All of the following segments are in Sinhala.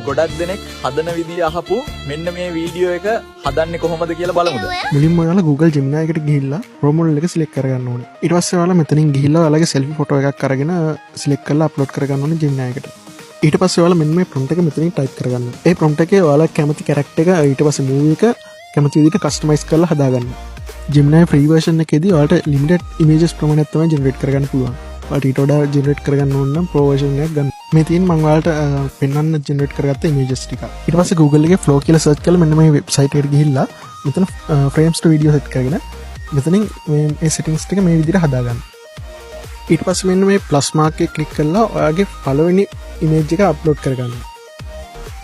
ගොඩක් දෙනෙක් හදන විදිය අහපු මෙන්න මේ වීඩියෝ එක හදන්නේ කොහොමද කියලා බලමුද? මුලින්ම ඔයාලා Google Gemini එකට ගිහිල්ලා රෝල් එක සිලෙක්ට් කරගන්න ඕනේ. ඊට පස්සේ ඔයාලා මෙතනින් ගිහිල්ලා ඔයාලගේ selfie photo එකක් අරගෙන සිලෙක්ට් කරලා අප්ලෝඩ් කරගන්න ඕනේ Gemini එකට. ඊට පස්සේ ඔයාලා මෙන්න මේ prompt එක මෙතනින් type කරගන්න. ඒ prompt එකේ ඔයාලා කැමති character එක ඊට පස්සේ movie එක කැමති විදිහට customize කරලා හදාගන්න. Gemini free version එකේදී ඔයාලට limited images ප්‍රමාණයක් තමයි generate කරගන්න පුළුවන්. ඔයාලට ඊට වඩා generate කරගන්න ඕන නම් pro version එකක් ගන්න. මේ තියෙන මම ඔයාලට පෙන්වන්න generate කරගත්ත images ටික. ඊට පස්සේ Google එකේ flow කියලා search කරලා මෙන්න මේ website එකට ගිහිල්ලා මෙතන frames to video set කරගෙන මෙතනින් මේ settings ටික මේ විදිහට හදාගන්න. ඊට පස්සේ මෙන්න මේ plus mark එක click කරලා ඔයාගේ පළවෙනි image එක upload කරගන්න.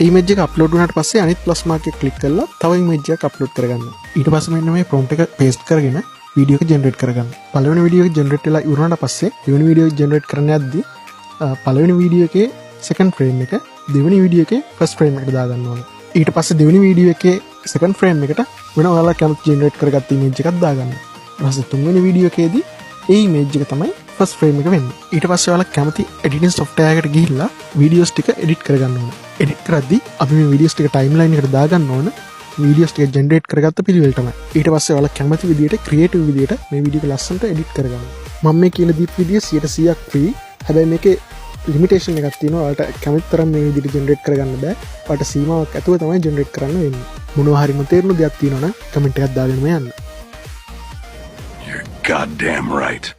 image එක upload වුණාට පස්සේ අනිත් plus mark එක click කරලා තව image එකක් upload කරගන්න. ඊට පස්සේ මෙන්න මේ prompt එක paste කරගෙන video එක generate කරගන්න. පළවෙනි video එක generate වෙලා ඉවරනට පස්සේ දෙවෙනි video එක generate කරන්න යද්දී පළවෙනි video එකේ second frame එක දෙවෙනි video එකේ first frame එකට දාගන්න ඕනේ. ඊට පස්සේ දෙවෙනි video එකේ second frame එකට වෙන ඔයාලා කැමති generate කරගත්ත image එකක් දාගන්න. ඊට පස්සේ තුන්වෙනි video එකේදී ඒ image එක තමයි first frame එක වෙන්නේ. ඊට පස්සේ ඔයාලා කැමති editing software එකට ගිහිල්ලා videos ටික edit කරගන්න ඕනේ. edit කරද්දී අපි මේ videos ටික timeline එකට දාගන්න ඕනේ. videos ටික generate කරගත්ත පිළිවෙල තමයි. ඊට පස්සේ ඔයාලා කැමති විදියට creative විදියට මේ video එක ලස්සනට edit කරගන්න. මම මේ කියලා දීපු විදිය 100%ක් free. හැබැයි මේකේ limitation එකක් තියෙනවා. ඔයාලට කැමති තරම් මේ විදියට generate කරගන්න බෑ. ඔයාලට සීමාවක් ඇතුව තමයි generate කරන්න වෙන්නේ. මොනවා හරි නොතේරුණු දෙයක් තියෙනවා නම් comment එකක් දාගෙන යන්න. You're goddamn right.